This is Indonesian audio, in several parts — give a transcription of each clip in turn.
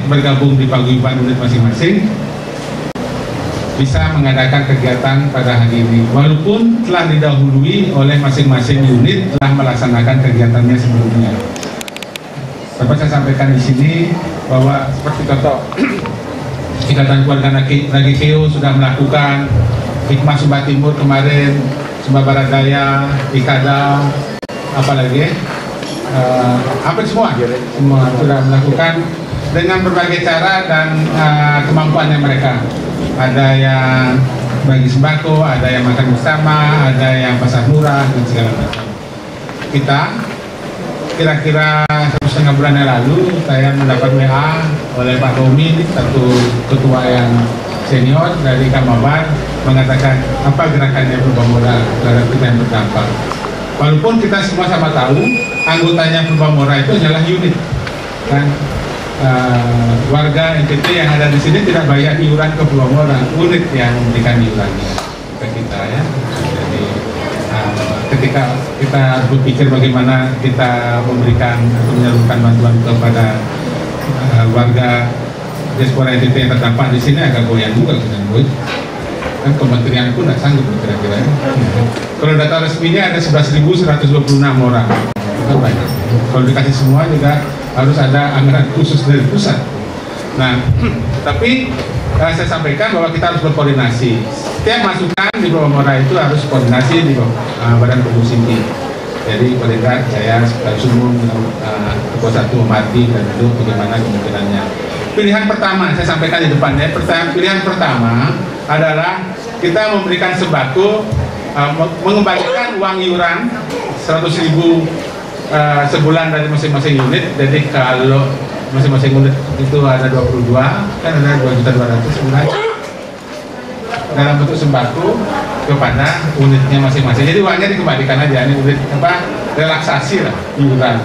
bergabung di paguyuban unit masing-masing bisa mengadakan kegiatan pada hari ini, walaupun telah didahului oleh masing-masing unit telah melaksanakan kegiatannya sebelumnya. Dapat saya sampaikan di sini bahwa seperti contoh Ikatan Keluarga Nagikeo sudah melakukan, Hikmah Sumba Timur kemarin, Sumba Barat Daya, Ikada, apalagi hampir semua sudah melakukan dengan berbagai cara dan kemampuannya mereka. Ada yang bagi sembako, ada yang makan bersama, ada yang pasar murah dan segala macam. Kita kira-kira 1,5 bulan yang lalu saya mendapat WA oleh Pak Romi, satu ketua yang senior dari Kamabar, mengatakan apa gerakannya Purbamora terhadap kita yang berdampak. Walaupun kita semua sama tahu anggotanya Purbamora itu adalah unit kan, warga NTT yang ada di sini tidak bayar iuran ke Purbamora, unit yang memberikan iurannya ke kita ya. Jadi ketika kita berpikir bagaimana kita memberikan atau menyalurkan bantuan kepada warga diaspora NTT yang terdampak di sini, agak goyang juga kita buat. Kan kementerian pun tidak sanggup kira-kira. Kalau data resminya ada 11.126 orang, itu banyak. Kalau dikasih semua juga harus ada anggaran khusus dari pusat. Nah, tapi saya sampaikan bahwa kita harus berkoordinasi. Setiap masukan di Purbamora itu harus koordinasi di Badan Komusinti. Jadi paling tidak saya langsung Ketua Satu Marti dan itu bagaimana kemungkinannya. Pilihan pertama saya sampaikan di depannya. Pilihan pertama adalah kita memberikan sembako, mengembalikan uang iuran 100.000 sebulan dari masing-masing unit. Jadi kalau masing-masing unit itu ada 22, kan ada 2.200.000 sebulan dalam bentuk sembako kepada unitnya masing-masing. Jadi uangnya dikembalikan aja, ini unit apa, relaksasi lah iuran.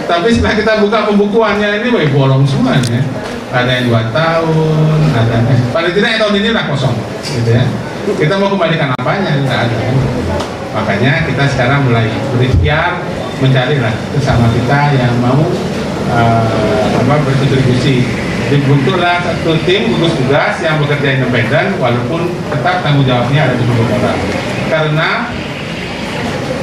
Tapi setelah kita buka pembukuannya ini bolong semuanya. Ada yang 2 tahun, ada paling tidak tahun ini lah kosong, gitu ya. Kita mau kembalikan apanya? Tidak ada. Makanya kita sekarang mulai berikhtiar mencari lah sesama kita yang mau berkontribusi. Dibentuklah satu tim gugus tugas yang bekerja independen, walaupun tetap tanggung jawabnya ada di Purbamora. Karena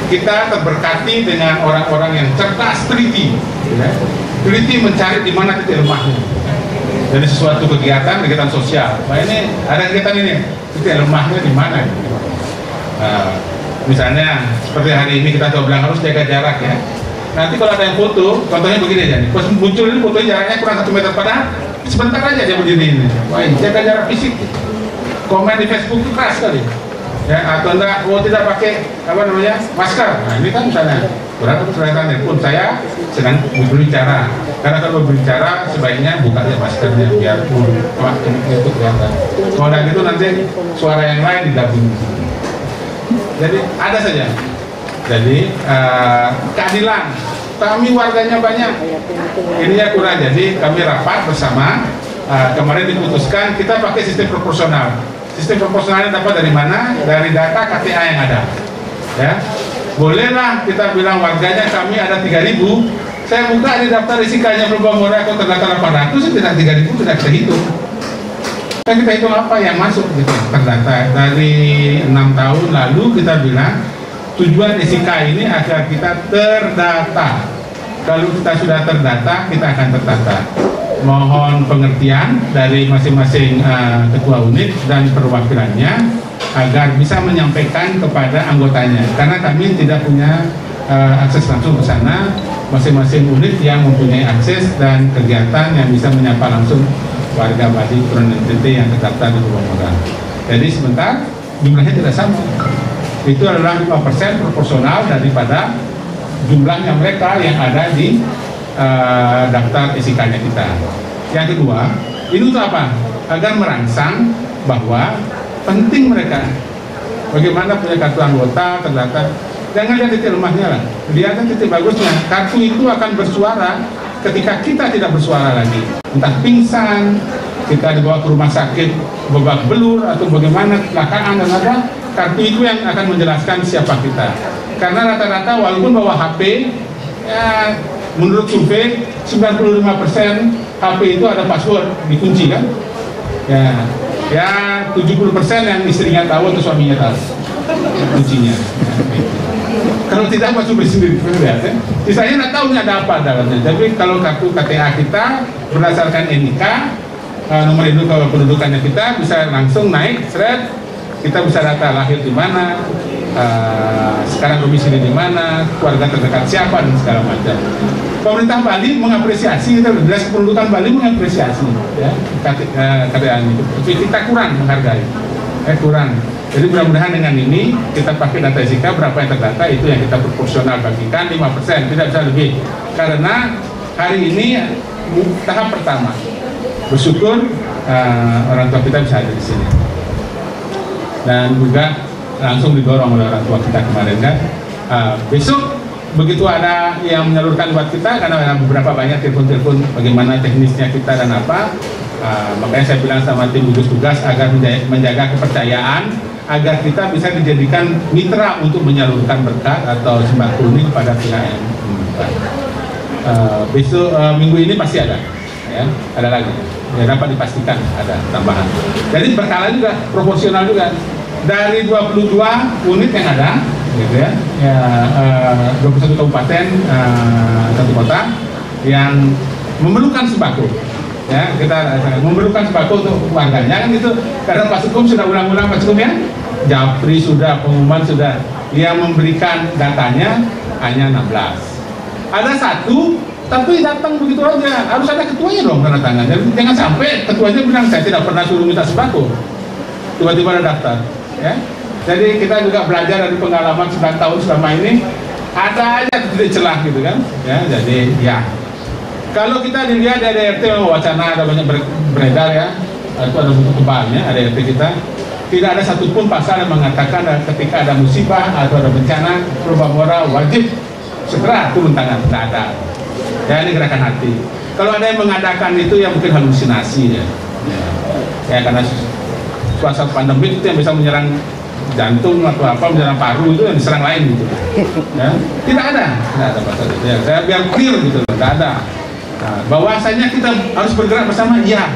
kita terberkati dengan orang-orang yang cerdas, teliti, ya. Teliti mencari di mana titik lemahnya. Jadi sesuatu kegiatan sosial. Nah ini ada kegiatan ini, titik lemahnya di mana? Misalnya seperti hari ini kita coba bilang harus jaga jarak ya. Nanti kalau ada yang foto, contohnya begini aja nih. Pas muncul ini fotonya jaraknya kurang 1 meter, padahal sebentar aja dia berdiri ini. Wah, jaga jarak fisik. Komen di Facebook itu keras sekali. Ya, atau enggak, tidak pakai masker. Nah ini kan misalnya berapa kelihatannya pun saya sedang berbicara. Karena kalau berbicara sebaiknya buka ya maskernya biar waktunya itu kelihatan. Kalau dan itu nanti suara yang lain digabung. Jadi ada saja. Jadi keadilan. Kami warganya banyak. Ininya kurang. Jadi kami rapat bersama. Kemarin diputuskan kita pakai sistem proporsional. Sistem proporsionalnya dapat dari mana? Dari data KTA yang ada. Ya, bolehlah kita bilang warganya kami ada 3.000. Saya buka di daftar risikanya Purbamora kok terdata 800, tidak 3.000 tidak bisa hitung. Kan kita hitung apa yang masuk gitu, terdata. Dari 6 tahun lalu kita bilang tujuan risika ini agar kita terdata. Kalau kita sudah terdata, kita akan tertata. Mohon pengertian dari masing-masing ketua unit dan perwakilannya agar bisa menyampaikan kepada anggotanya, karena kami tidak punya akses langsung ke sana. Masing-masing unit yang mempunyai akses dan kegiatan yang bisa menyapa langsung warga Badik NTT yang terdaftar di Purbamora. Jadi sebentar jumlahnya tidak sama. Itu adalah 5% proporsional daripada jumlahnya mereka yang ada di daftar SIK-nya kita. Yang kedua, ini untuk apa? Agar merangsang bahwa penting mereka bagaimana punya kartu anggota terdaftar. Jangan lihat titik lemahnya lah, lihat titik bagusnya. Kartu itu akan bersuara ketika kita tidak bersuara lagi, entah pingsan, kita dibawa ke rumah sakit babak belur atau bagaimana kecelakaan dan ada kartu itu yang akan menjelaskan siapa kita. Karena rata-rata walaupun bawa HP ya, menurut survei 95% HP itu ada password, dikunci kan? Ya 70% yang istrinya tahu atau suaminya tahu kuncinya. Kalau tidak masuk sendiri, ya. Sisanya nggak tahu nih ada apa dalamnya. Tapi kalau kartu KTA kita berdasarkan NIK, nomor induk kependudukannya kita bisa langsung naik, seret, kita bisa data lahir di mana, sekarang domisili di mana, keluarga terdekat siapa dan segala macam. Pemerintah Bali mengapresiasi, Dinas Kependudukan Bali mengapresiasi, ya, KTA ini. Tapi kita kurang menghargai, kurang. Jadi mudah-mudahan dengan ini kita pakai data SIK berapa yang terdata itu yang kita proporsional bagikan 5%, tidak bisa lebih. Karena hari ini tahap pertama, bersyukur orang tua kita bisa ada di sini. Dan juga langsung didorong oleh orang tua kita kemarin kan. Besok begitu ada yang menyalurkan buat kita, karena ada beberapa banyak telepon-telepon bagaimana teknisnya kita dan apa, makanya saya bilang sama tim gugus tugas agar menjaga kepercayaan, agar kita bisa dijadikan mitra untuk menyalurkan berkat atau sembako ini kepada pihak yang membutuhkan. Besok minggu ini pasti ada, ya, ada lagi, ya, dapat dipastikan ada tambahan. Jadi berkala juga, proporsional juga. Dari 22 unit yang ada, gitu ya, 21 kabupaten, satu kota yang memerlukan sembako, ya, kita memerlukan sembako untuk warganya kan gitu. Karena Pak Sukum sudah ulang-ulang, Pak Sukum ya, Japri sudah, pengumuman sudah, yang memberikan datanya hanya 16. Ada satu, tapi datang begitu aja, harus ada ketuanya dong tanda tangan. Jadi jangan sampai ketuanya bilang saya tidak pernah suruh minta sembako, tiba-tiba ada daftar. Ya, jadi kita juga belajar dari pengalaman 9 tahun selama ini, ada aja titik celah gitu kan, ya. Jadi ya, kalau kita dilihat dari RT memang wacana ada banyak beredar ya, itu ada buku tebalnya, ada RT kita, tidak ada satupun pasal yang mengatakan ketika ada musibah atau ada bencana Probamora wajib segera turun tangan, tidak ada. Ya, ini gerakan hati. Kalau ada yang mengadakan itu ya mungkin halusinasi ya, ya karena suasana pandemi itu yang bisa menyerang jantung atau apa, menyerang paru itu yang diserang lain gitu, ya. Tidak ada pasal itu ya. Saya biar clear gitu, tidak ada. Nah, bahwasanya kita harus bergerak bersama, ya.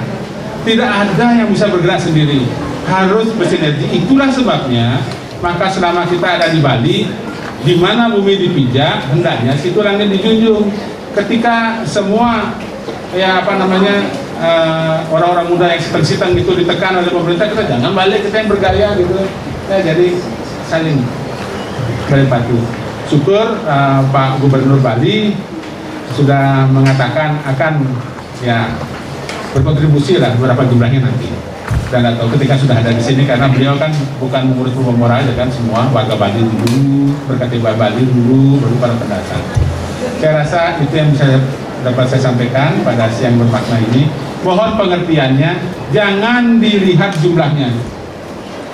Tidak ada yang bisa bergerak sendiri, harus bersinergi. Itulah sebabnya maka selama kita ada di Bali, di mana bumi dipijak, hendaknya situ langit dijunjung. Ketika semua ya apa namanya orang-orang muda yang seteng-seteng gitu ditekan oleh pemerintah, kita jangan balik, kita yang bergaya gitu ya. Jadi saling berempati. Syukur Pak Gubernur Bali sudah mengatakan akan ya berkontribusi lah berapa jumlahnya nanti, dan atau ketika sudah ada di sini, karena beliau kan bukan mengurus Probamora aja kan, semua warga Bali dulu, berKTP Bali dulu, baru para pendatang. Saya rasa itu yang bisa dapat saya sampaikan pada siang bermakna ini. Mohon pengertiannya, jangan dilihat jumlahnya,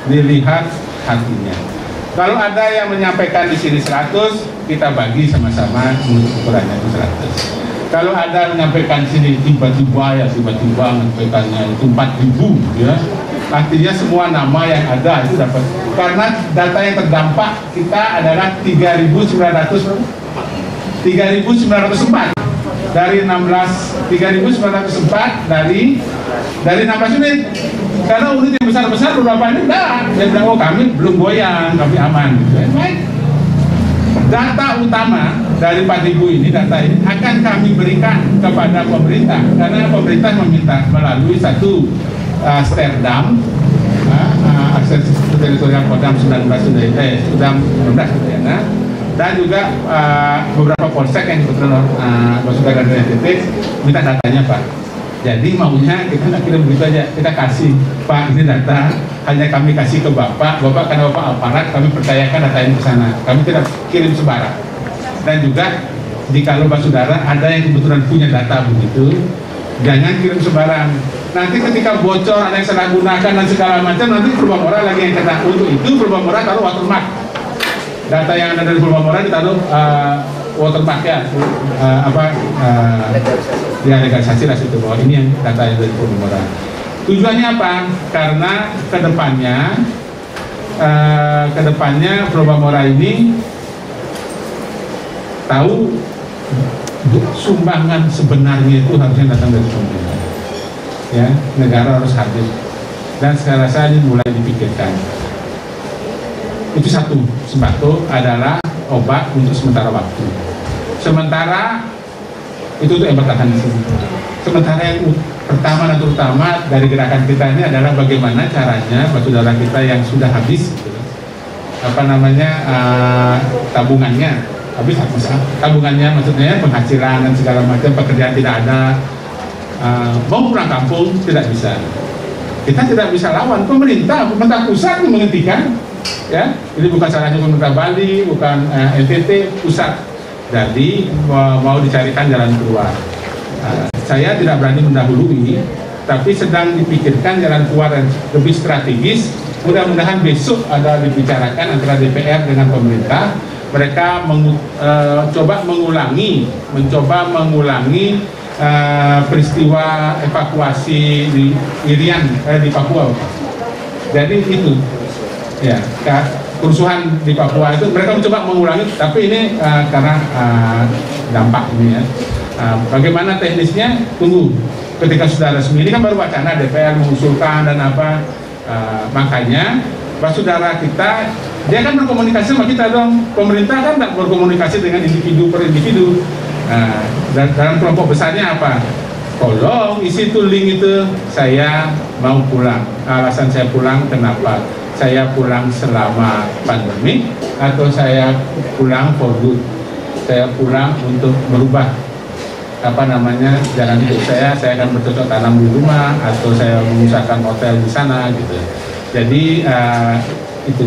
dilihat hatinya. Kalau ada yang menyampaikan di sini 100, kita bagi sama-sama untuk ukurannya itu 100. Kalau ada yang menyampaikan di sini tiba-tiba menyampaikannya itu 4.000, ya, artinya semua nama yang ada itu dapat. Karena data yang terdampak kita adalah 3.904 dari 3.904 dari 16 unit. Karena unit yang besar-besar beberapa ini enggak, dia bilang oh kami belum goyang, kami aman. Baik. Data utama dari 4.000 ini, data ini akan kami berikan kepada pemerintah, karena pemerintah meminta melalui satu Sterdam, akses teritorial Kodam 19 Udayana, dan juga beberapa polsek yang kebetulan masuk dari NTT minta datanya Pak. Jadi maunya kita nggak kirim begitu aja, kita kasih Pak ini data, hanya kami kasih ke Bapak karena Bapak aparat, kami percayakan data ini ke sana, kami tidak kirim sembarang. Dan juga jika Bapak Saudara ada yang kebetulan punya data begitu, jangan kirim sembarang. Nanti ketika bocor, ada yang salah gunakan dan segala macam, nanti Probamora lagi yang kena. Untuk itu Probamora taruh watermark. Data yang ada dari Probamora ditaruh watermark ya, ya legalisasi lah situ, bahwa ini yang data yang dari Probamora. Tujuannya apa? Karena kedepannya Probamora ini tahu sumbangan sebenarnya itu harusnya datang dari pemerintah. Ya, negara harus hadir. Dan saya rasa ini mulai dipikirkan. Itu satu, sembako adalah obat untuk sementara waktu. Sementara itu tuh yang bertahan di sini. Sementara yang pertama dan terutama dari gerakan kita ini adalah bagaimana caranya batu darah kita yang sudah habis, gitu, tabungannya habis, tabungannya maksudnya penghasilan dan segala macam, pekerjaan tidak ada, mau pulang kampung tidak bisa. Kita tidak bisa lawan pemerintah pusat yang menghentikan, ya. Ini bukan salahnya pemerintah Bali, bukan NTT, pusat. Jadi mau dicarikan jalan keluar. Saya tidak berani mendahului, tapi sedang dipikirkan jalan keluar yang lebih strategis. Mudah-mudahan besok ada dibicarakan antara DPR dengan pemerintah. Mereka mencoba mengulangi peristiwa evakuasi di Irian di Papua. Jadi itu, ya, kerusuhan di Papua itu mereka mencoba mengulangi, tapi ini karena dampak ini, ya. Bagaimana teknisnya? Tunggu ketika sudah resmi. Ini kan baru wacana, DPR mengusulkan dan apa. Makanya saudara kita, dia kan berkomunikasi sama kita dong. Pemerintah kan tak berkomunikasi dengan individu per individu. Dan dalam kelompok besarnya apa? Tolong isi tuh link itu, saya mau pulang. Alasan saya pulang kenapa? Saya pulang selama pandemi atau saya pulang for good? Saya pulang untuk merubah jalan hidup saya akan bercocok tanam di rumah atau saya mengusahakan hotel di sana gitu. Jadi itu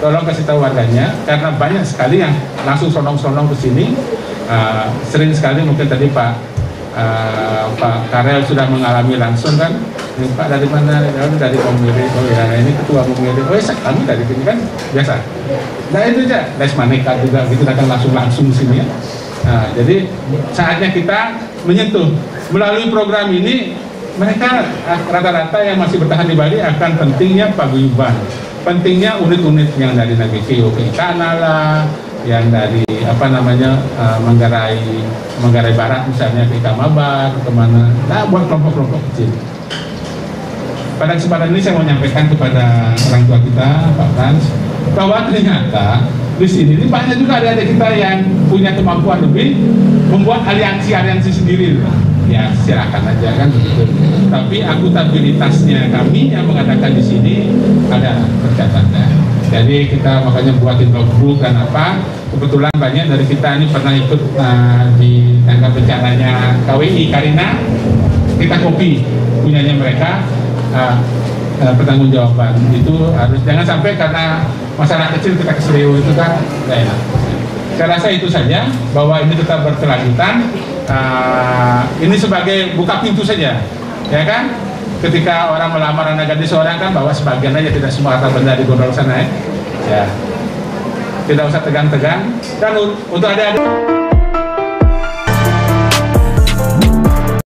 tolong kasih tahu warganya, karena banyak sekali yang langsung sonong-sonong ke sini. Sering sekali mungkin tadi Pak Karel sudah mengalami langsung kan, Pak dari mana? Dari Pemilih. Oh ya, ini ketua Pemilih. Oh ya, kami dari sini kan biasa. Nah itu aja, Les Maneka juga gitu, datang langsung sini ya. Jadi saatnya kita menyentuh melalui program ini. Mereka rata-rata yang masih bertahan di Bali akan pentingnya paguyuban, pentingnya unit-unit yang dari Nagekeo ke Ikanala, yang dari Manggarai Barat misalnya ke Ikamabar, kemana, nah buat kelompok-kelompok kecil. Pada kesempatan ini saya mau menyampaikan kepada orang tua kita, Pak Frans, bahwa ternyata di sini ini banyak juga adik-adik kita yang punya kemampuan lebih, membuat aliansi-aliansi sendiri. Ya silakan aja kan begitu. Tapi akuntabilitasnya kami yang mengadakan di sini ada tercatatnya. Jadi kita makanya buatin logbook dan apa. Kebetulan banyak dari kita ini pernah ikut di tangga bencananya KWI Karina. Kita copy punyanya mereka. Pertanggungjawaban itu harus, jangan sampai karena masalah kecil kita keselio itu kan nggak enak. Saya rasa itu saja, bahwa ini tetap berkelanjutan. Ini sebagai buka pintu saja, ya kan? Ketika orang melamar anak gadis seorang kan bawa sebagian aja, tidak semua harta benda digondol sana ya. Tidak usah tegang-tegang. Dan untuk adik-adik